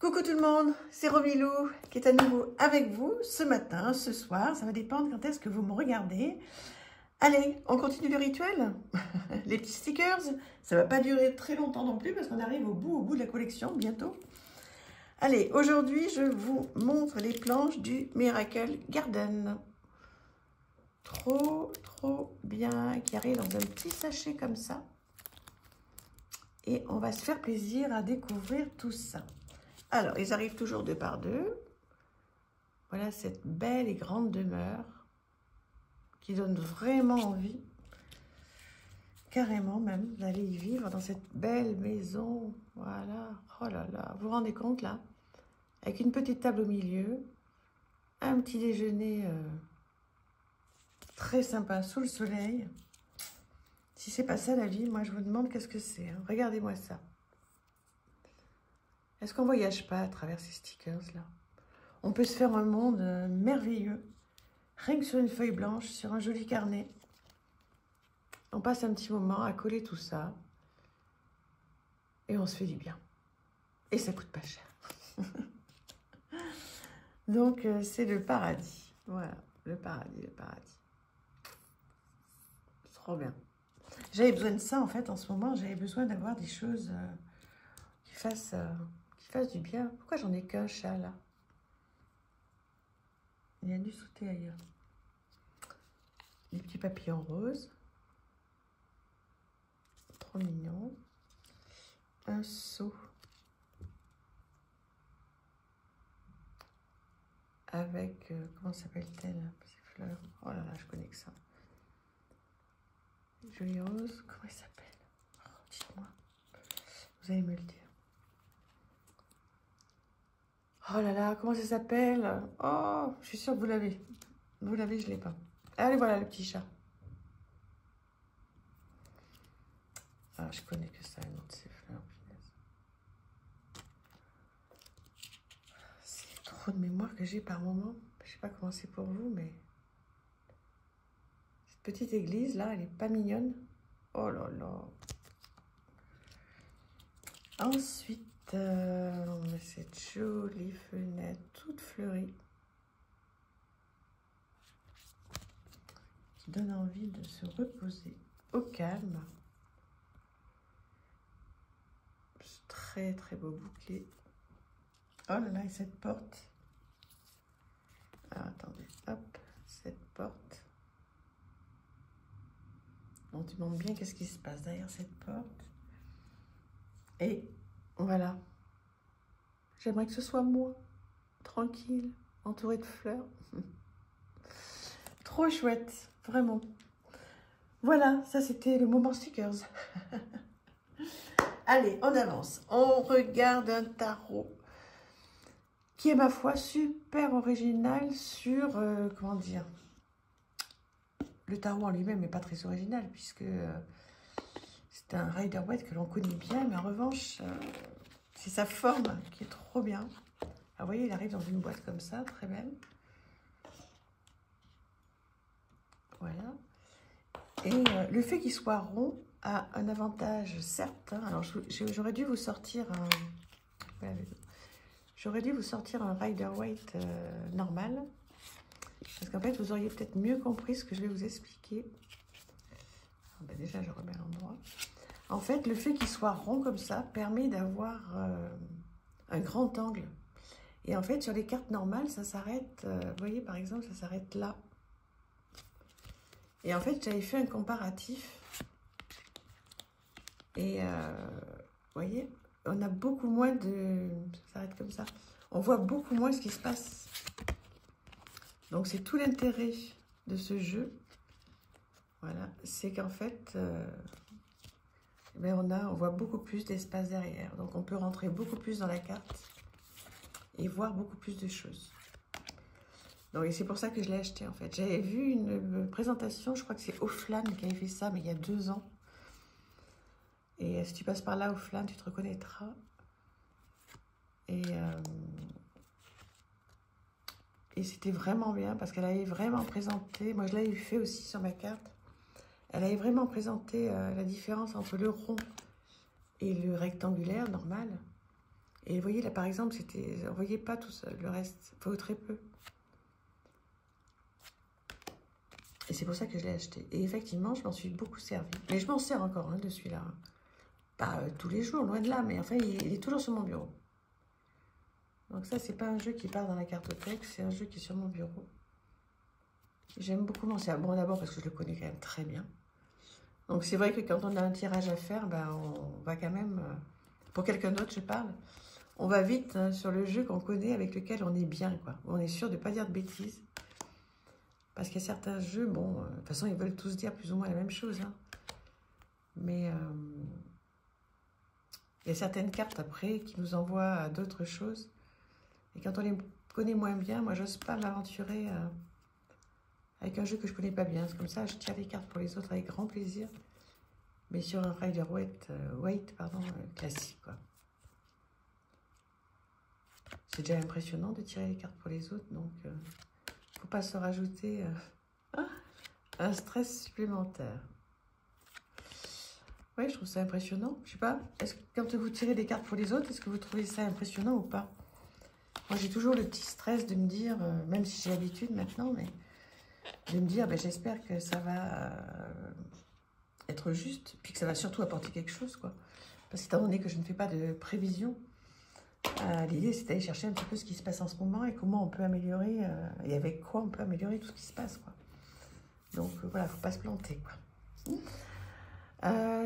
Coucou tout le monde, c'est Romilou qui est à nouveau avec vous ce matin, ce soir, ça va dépendre quand est-ce que vous me regardez. Allez, on continue le rituel. Les petits stickers, ça va pas durer très longtemps non plus parce qu'on arrive au bout de la collection bientôt. Allez, aujourd'hui je vous montre les planches du Miracle Garden. Trop bien, qui arrive dans un petit sachet comme ça. Et on va se faire plaisir à découvrir tout ça. Alors, ils arrivent toujours deux par deux. Voilà cette belle et grande demeure qui donne vraiment envie, carrément même, d'aller y vivre dans cette belle maison. Voilà, oh là là, vous vous rendez compte là? Avec une petite table au milieu, un petit déjeuner très sympa sous le soleil. Si c'est pas ça la vie, moi je vous demande qu'est-ce que c'est. Hein. Regardez-moi ça. Est-ce qu'on ne voyage pas à travers ces stickers-là? On peut se faire un monde merveilleux, rien que sur une feuille blanche, sur un joli carnet. On passe un petit moment à coller tout ça. Et on se fait du bien. Et ça coûte pas cher. Donc, c'est le paradis. Voilà, le paradis, le paradis. Trop bien. J'avais besoin de ça, en fait, en ce moment. J'avais besoin d'avoir des choses qui fassent du bien. Pourquoi j'en ai qu'un chat, là? Il a dû sauter ailleurs. Des petits papillons roses. Trop mignon. Un seau. Avec, comment s'appelle-t-elle, ces fleurs? Oh là là, je connais que ça. Jolie rose, comment elle s'appelle? Oh, dites-moi. Vous allez me le dire. Oh là là, comment ça s'appelle? Oh, je suis sûre que vous l'avez. Vous l'avez, je ne l'ai pas. Allez, voilà le petit chat. Ah, je connais que ça, une autre de ces fleurs. C'est trop de mémoire que j'ai par moment. Je ne sais pas comment c'est pour vous, mais... Cette petite église, là, elle n'est pas mignonne. Oh là là. Ensuite... on met cette jolie fenêtre toute fleurie qui donne envie de se reposer au calme. Très beau bouquet. Oh là là, et cette porte. Alors attendez, hop, cette porte. On se demande bien qu'est-ce qui se passe derrière cette porte. Et voilà. J'aimerais que ce soit moi, tranquille, entourée de fleurs. Trop chouette, vraiment. Voilà, ça c'était le moment stickers. Allez, on avance. On regarde un tarot qui est, ma foi, super original sur, comment dire, le tarot en lui-même n'est pas très original, puisque c'est un Rider-Waite que l'on connaît bien, mais en revanche, c'est sa forme qui est trop bien. Alors, vous voyez, il arrive dans une boîte comme ça, très belle. Voilà. Et le fait qu'il soit rond a un avantage certain. Alors, j'aurais dû vous sortir un... J'aurais dû vous sortir un Rider-Waite normal. Parce qu'en fait, vous auriez peut-être mieux compris ce que je vais vous expliquer. Ah ben déjà, je remets à l'endroit. En fait, le fait qu'il soit rond comme ça permet d'avoir un grand angle. Et en fait, sur les cartes normales, ça s'arrête... vous voyez, par exemple, ça s'arrête là. Et en fait, j'avais fait un comparatif. Et vous voyez, on a beaucoup moins de... Ça s'arrête comme ça. On voit beaucoup moins ce qui se passe. Donc, c'est tout l'intérêt de ce jeu. Voilà, c'est qu'en fait, on voit beaucoup plus d'espace derrière. Donc, on peut rentrer beaucoup plus dans la carte et voir beaucoup plus de choses. Donc, et c'est pour ça que je l'ai acheté, en fait. J'avais vu une présentation, je crois que c'est Offlan qui avait fait ça, mais il y a 2 ans. Et si tu passes par là, Offlan, tu te reconnaîtras. Et c'était vraiment bien, parce qu'elle avait vraiment présenté, moi je l'avais fait aussi sur ma carte, elle avait vraiment présenté la différence entre le rond et le rectangulaire normal. Et vous voyez, là, par exemple, c'était... On ne voyait pas tout ça, le reste, enfin, très peu. Et c'est pour ça que je l'ai acheté. Et effectivement, je m'en suis beaucoup servi. Mais je m'en sers encore, hein, de celui-là. Pas tous les jours, loin de là, mais enfin, il est toujours sur mon bureau. Donc ça, c'est pas un jeu qui part dans la cartothèque, c'est un jeu qui est sur mon bureau. J'aime beaucoup m'en servir. Bon, d'abord parce que je le connais quand même très bien. Donc c'est vrai que quand on a un tirage à faire, ben, on va quand même... pour quelqu'un d'autre, je parle. On va vite, hein, sur le jeu qu'on connaît, avec lequel on est bien, quoi. On est sûr de ne pas dire de bêtises. Parce qu'il y a certains jeux, bon, de toute façon, ils veulent tous dire plus ou moins la même chose. Hein. Mais il y a certaines cartes, après, qui nous envoient à d'autres choses. Et quand on les connaît moins bien, moi, j'ose pas m'aventurer avec un jeu que je connais pas bien. C'est comme ça, je tire les cartes pour les autres avec grand plaisir. Mais sur un Rider-Waite, classique, quoi. C'est déjà impressionnant de tirer les cartes pour les autres, donc faut pas se rajouter un stress supplémentaire. Oui, je trouve ça impressionnant. Je sais pas, est-ce que quand vous tirez des cartes pour les autres, est-ce que vous trouvez ça impressionnant ou pas? Moi, j'ai toujours le petit stress de me dire, même si j'ai l'habitude maintenant, mais de me dire, ben, j'espère que ça va être juste, puis que ça va surtout apporter quelque chose, quoi. Parce qu'étant donné que je ne fais pas de prévision, l'idée, c'est d'aller chercher un petit peu ce qui se passe en ce moment et comment on peut améliorer, et avec quoi on peut améliorer tout ce qui se passe, quoi. Donc, voilà, il ne faut pas se planter, quoi.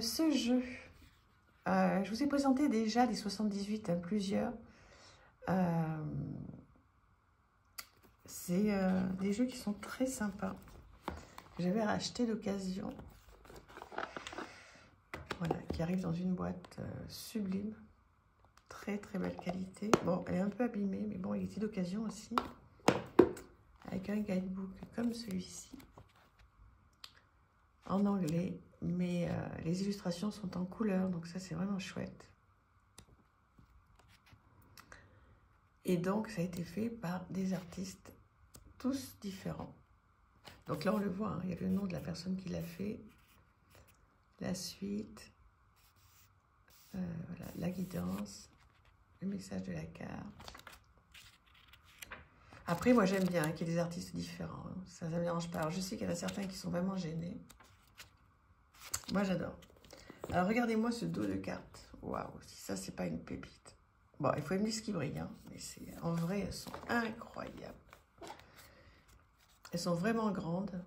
Ce jeu, je vous ai présenté déjà les 78, hein, plusieurs. C'est des jeux qui sont très sympas. J'avais racheté d'occasion. Voilà, qui arrive dans une boîte sublime. Très très belle qualité. Bon, elle est un peu abîmée, mais bon, il était d'occasion aussi. Avec un guidebook comme celui-ci. En anglais, mais les illustrations sont en couleur, donc ça c'est vraiment chouette. Et donc ça a été fait par des artistes tous différents. Donc là on le voit, hein, il y a le nom de la personne qui l'a fait, la suite, voilà, la guidance, le message de la carte. Après moi j'aime bien qu'il y ait des artistes différents, hein, ça ne me dérange pas. Alors je sais qu'il y en a certains qui sont vraiment gênés. Moi j'adore. Alors regardez-moi ce dos de carte. Waouh, si ça c'est pas une pépite. Bon, il faut me dire ce qui brille, hein, mais en vrai elles sont incroyables. Elles sont vraiment grandes.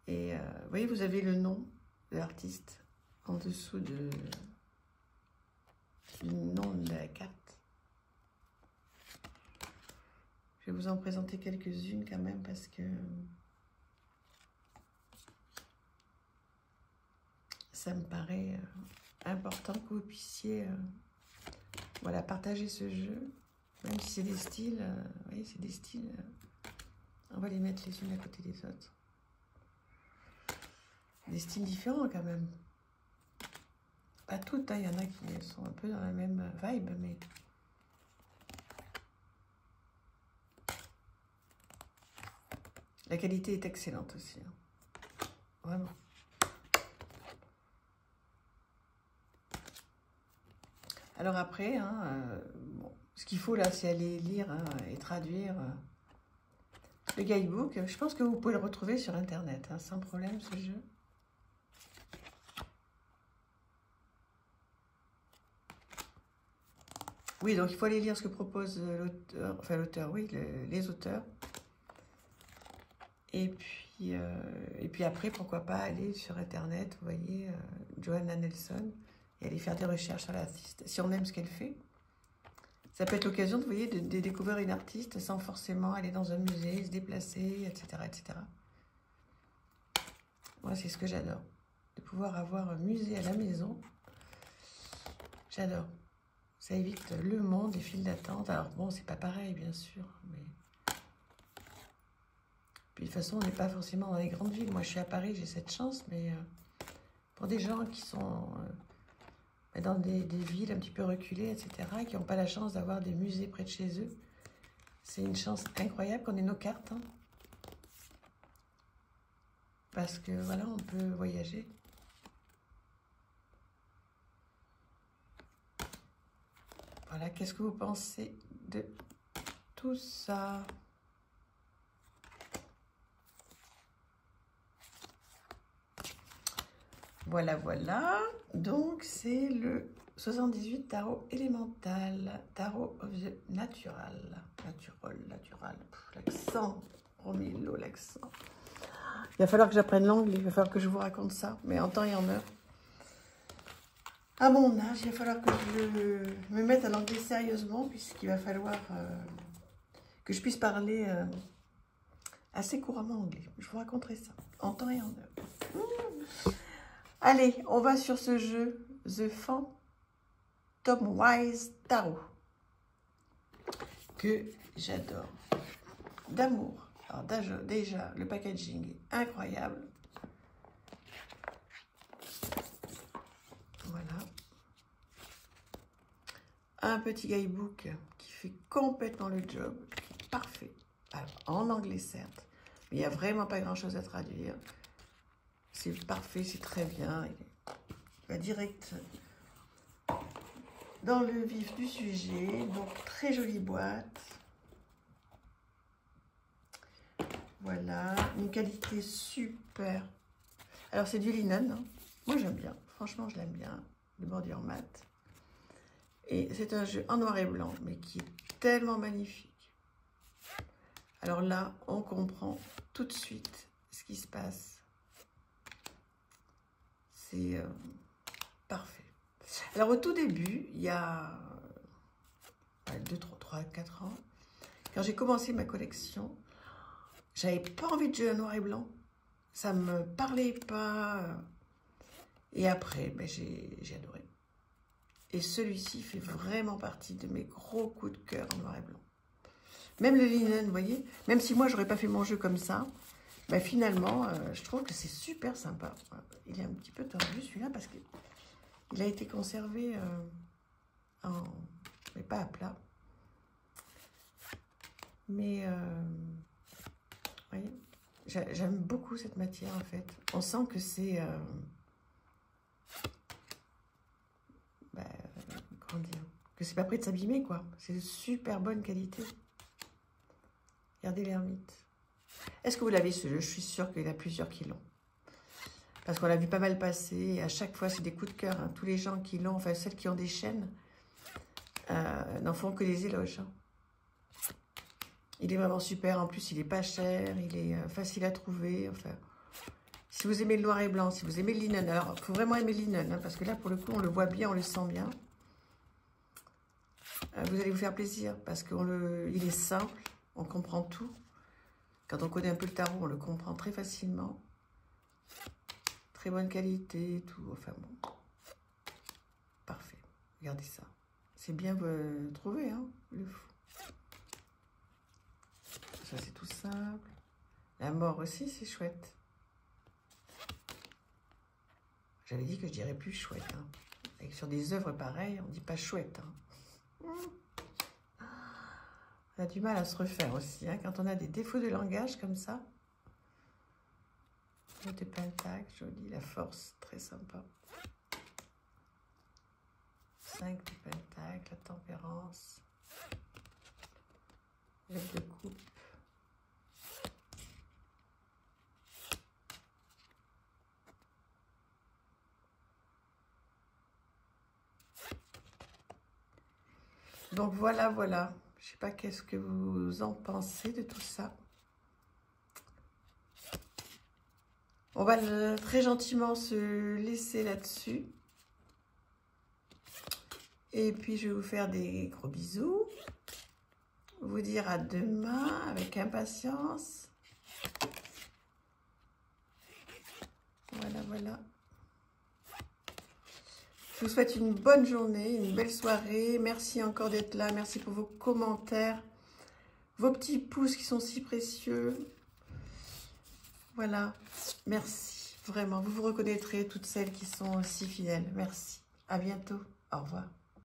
Et vous voyez, vous avez le nom de l'artiste en dessous du nom de la carte. Je vais vous en présenter quelques-unes quand même parce que ça me paraît important que vous puissiez voilà, partager ce jeu. Même si c'est des styles, vous voyez, c'est des styles, on va les mettre les unes à côté des autres. Des styles différents quand même. Pas toutes, hein, il y en a qui sont un peu dans la même vibe, mais... La qualité est excellente aussi, hein. Vraiment. Alors après, hein, bon, ce qu'il faut là, c'est aller lire, hein, et traduire le guidebook. Je pense que vous pouvez le retrouver sur Internet, hein, sans problème, ce jeu. Oui, donc il faut aller lire ce que propose l'auteur, enfin l'auteur, oui, les auteurs. Et puis après, pourquoi pas aller sur Internet, vous voyez, Johanna Nelson, et aller faire des recherches sur l'artiste. Si on aime ce qu'elle fait, ça peut être l'occasion, vous voyez, de découvrir une artiste sans forcément aller dans un musée, se déplacer, etc., etc. Moi, c'est ce que j'adore. De pouvoir avoir un musée à la maison, j'adore. Ça évite le monde, les files d'attente. Alors bon, c'est pas pareil, bien sûr, mais... Puis de toute façon, on n'est pas forcément dans les grandes villes. Moi, je suis à Paris, j'ai cette chance, mais pour des gens qui sont dans des villes un petit peu reculées, etc., qui n'ont pas la chance d'avoir des musées près de chez eux, c'est une chance incroyable qu'on ait nos cartes, hein. Parce que, voilà, on peut voyager. Voilà, qu'est-ce que vous pensez de tout ça? Voilà, voilà. Donc, c'est le 78 tarot élémental. Tarot of the natural. Natural. L'accent. Oh, Milo, l'accent. Il va falloir que j'apprenne l'anglais. Il va falloir que je vous raconte ça. Mais en temps et en heure. À mon âge, il va falloir que je me mette à l'anglais sérieusement. Puisqu'il va falloir que je puisse parler assez couramment anglais. Je vous raconterai ça. En temps et en heure. Allez, on va sur ce jeu, The Phantom Wise Tarot, que j'adore, d'amour. Alors déjà, le packaging est incroyable. Voilà. Un petit guidebook qui fait complètement le job, parfait. Alors, en anglais certes, mais il n'y a vraiment pas grand-chose à traduire. C'est parfait, c'est très bien. Il va direct dans le vif du sujet. Donc, très jolie boîte. Voilà, une qualité super. Alors, c'est du linen. Hein. Moi, j'aime bien. Franchement, je l'aime bien. De bordure mat. Et c'est un jeu en noir et blanc, mais qui est tellement magnifique. Alors là, on comprend tout de suite ce qui se passe. C'est parfait. Alors, au tout début, il y a 2, 3, 4 ans, quand j'ai commencé ma collection, j'avais pas envie de jeu en noir et blanc. Ça me parlait pas. Et après, ben, j'ai adoré. Et celui-ci fait vraiment partie de mes gros coups de cœur en noir et blanc. Même le linen, vous voyez, même si moi, j'aurais pas fait mon jeu comme ça, ben, finalement, je trouve que c'est super sympa. Il est un petit peu tendu, celui-là, parce qu'il a été conservé mais pas à plat. Mais, vous voyez, j'aime beaucoup cette matière, en fait. On sent que c'est... comment dire, que c'est pas prêt de s'abîmer, quoi. C'est de super bonne qualité. Regardez l'ermite. Est-ce que vous l'avez, ce jeu? Je suis sûre qu'il y en a plusieurs qui l'ont. Parce qu'on l'a vu pas mal passer. Et à chaque fois, c'est des coups de cœur. Hein. Tous les gens qui l'ont, enfin, celles qui ont des chaînes, n'en font que des éloges. Hein. Il est vraiment super. En plus, il est pas cher. Il est facile à trouver. Enfin, si vous aimez le noir et blanc, si vous aimez le linen, alors, il faut vraiment aimer le linen. Hein, parce que là, pour le coup, on le voit bien, on le sent bien. Vous allez vous faire plaisir. Parce qu'il est simple. On comprend tout. Quand on connaît un peu le tarot, on le comprend très facilement. Très bonne qualité, tout. Enfin bon. Parfait. Regardez ça. C'est bien trouvé, hein, le fou. Ça, c'est tout simple. La mort aussi, c'est chouette. J'avais dit que je dirais plus chouette. Hein. Et sur des œuvres pareilles, on ne dit pas chouette. Hein. On a du mal à se refaire aussi, hein, quand on a des défauts de langage comme ça. Le de pentacle, joli, la force, très sympa. 5 de pentacle, la tempérance. L'œuf de coupe. Donc voilà, voilà. Je sais pas qu'est-ce que vous en pensez de tout ça. On va très gentiment se laisser là-dessus. Et puis, je vais vous faire des gros bisous. Vous dire à demain avec impatience. Voilà, voilà. Je vous souhaite une bonne journée, une belle soirée. Merci encore d'être là. Merci pour vos commentaires, vos petits pouces qui sont si précieux. Voilà, merci, vraiment. Vous vous reconnaîtrez, toutes celles qui sont si fidèles. Merci. À bientôt. Au revoir.